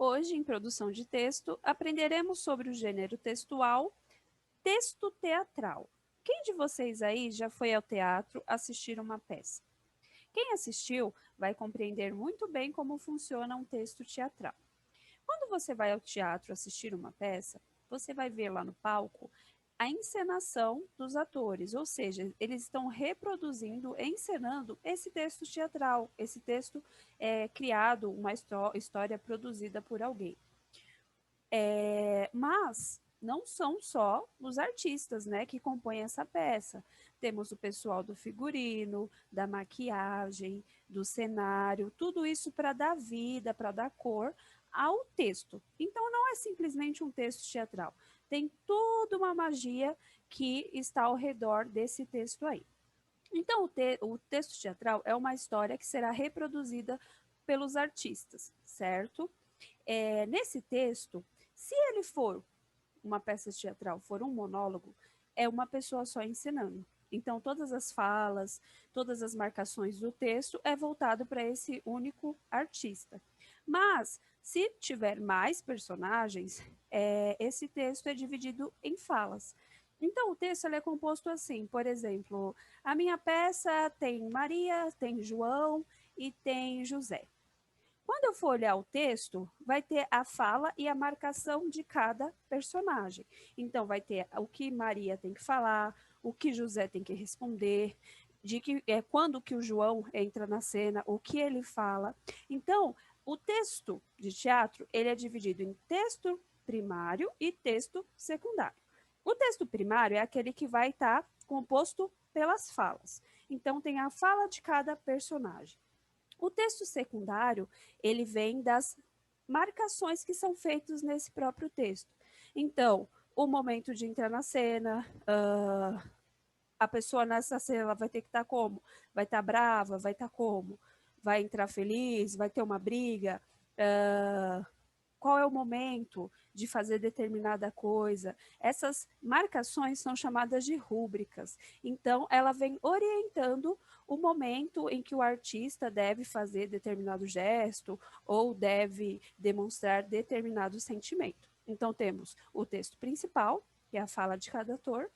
Hoje, em produção de texto, aprenderemos sobre o gênero textual, texto teatral. Quem de vocês aí já foi ao teatro assistir uma peça? Quem assistiu vai compreender muito bem como funciona um texto teatral. Quando você vai ao teatro assistir uma peça, você vai ver lá no palco a encenação dos atores, ou seja, eles estão reproduzindo, encenando esse texto teatral, esse texto criado, uma história produzida por alguém. Mas não são só os artistas, né, que compõem essa peça. Temos o pessoal do figurino, da maquiagem, do cenário, tudo isso para dar vida, para dar cor ao texto. Então não é simplesmente um texto teatral. Tem toda uma magia que está ao redor desse texto aí. Então, o texto teatral é uma história que será reproduzida pelos artistas, certo? Nesse texto, se ele for uma peça teatral, for um monólogo, é uma pessoa só ensinando. Então, todas as falas, todas as marcações do texto é voltado para esse único artista. Mas, se tiver mais personagens, esse texto é dividido em falas. Então, o texto é composto assim, por exemplo, a minha peça tem Maria, tem João e tem José. Quando eu for olhar o texto, vai ter a fala e a marcação de cada personagem. Então, vai ter o que Maria tem que falar, o que José tem que responder, de que quando que o João entra na cena, o que ele fala. Então, o texto de teatro, ele é dividido em texto primário e texto secundário. O texto primário é aquele que vai estar composto pelas falas. Então, tem a fala de cada personagem. O texto secundário, ele vem das marcações que são feitas nesse próprio texto. Então, o momento de entrar na cena, a pessoa nessa cena ela vai ter que estar como? Vai estar brava, vai estar como? Vai entrar feliz, vai ter uma briga, qual é o momento de fazer determinada coisa. Essas marcações são chamadas de rúbricas. Então, ela vem orientando o momento em que o artista deve fazer determinado gesto ou deve demonstrar determinado sentimento. Então, temos o texto principal, que é a fala de cada ator,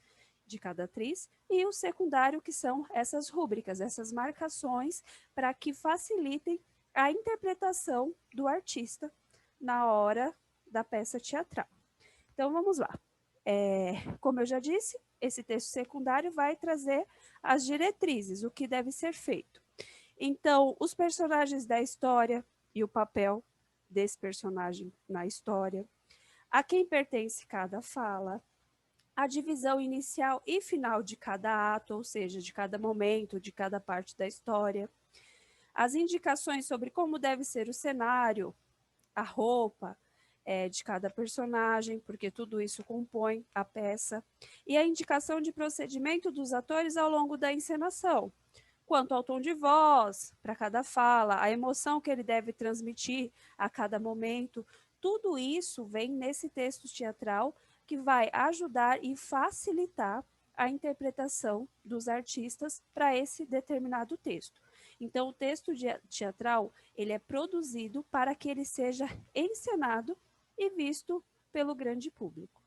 de cada atriz, e o secundário, que são essas rúbricas, essas marcações, para que facilitem a interpretação do artista na hora da peça teatral. Então, vamos lá. Como eu já disse, esse texto secundário vai trazer as diretrizes, o que deve ser feito. Então, os personagens da história e o papel desse personagem na história, a quem pertence cada fala, a divisão inicial e final de cada ato, ou seja, de cada momento, de cada parte da história, as indicações sobre como deve ser o cenário, a roupa de cada personagem, porque tudo isso compõe a peça, e a indicação de procedimento dos atores ao longo da encenação, quanto ao tom de voz para cada fala, a emoção que ele deve transmitir a cada momento, tudo isso vem nesse texto teatral que vai ajudar e facilitar a interpretação dos artistas para esse determinado texto. Então, o texto teatral ele é produzido para que ele seja encenado e visto pelo grande público.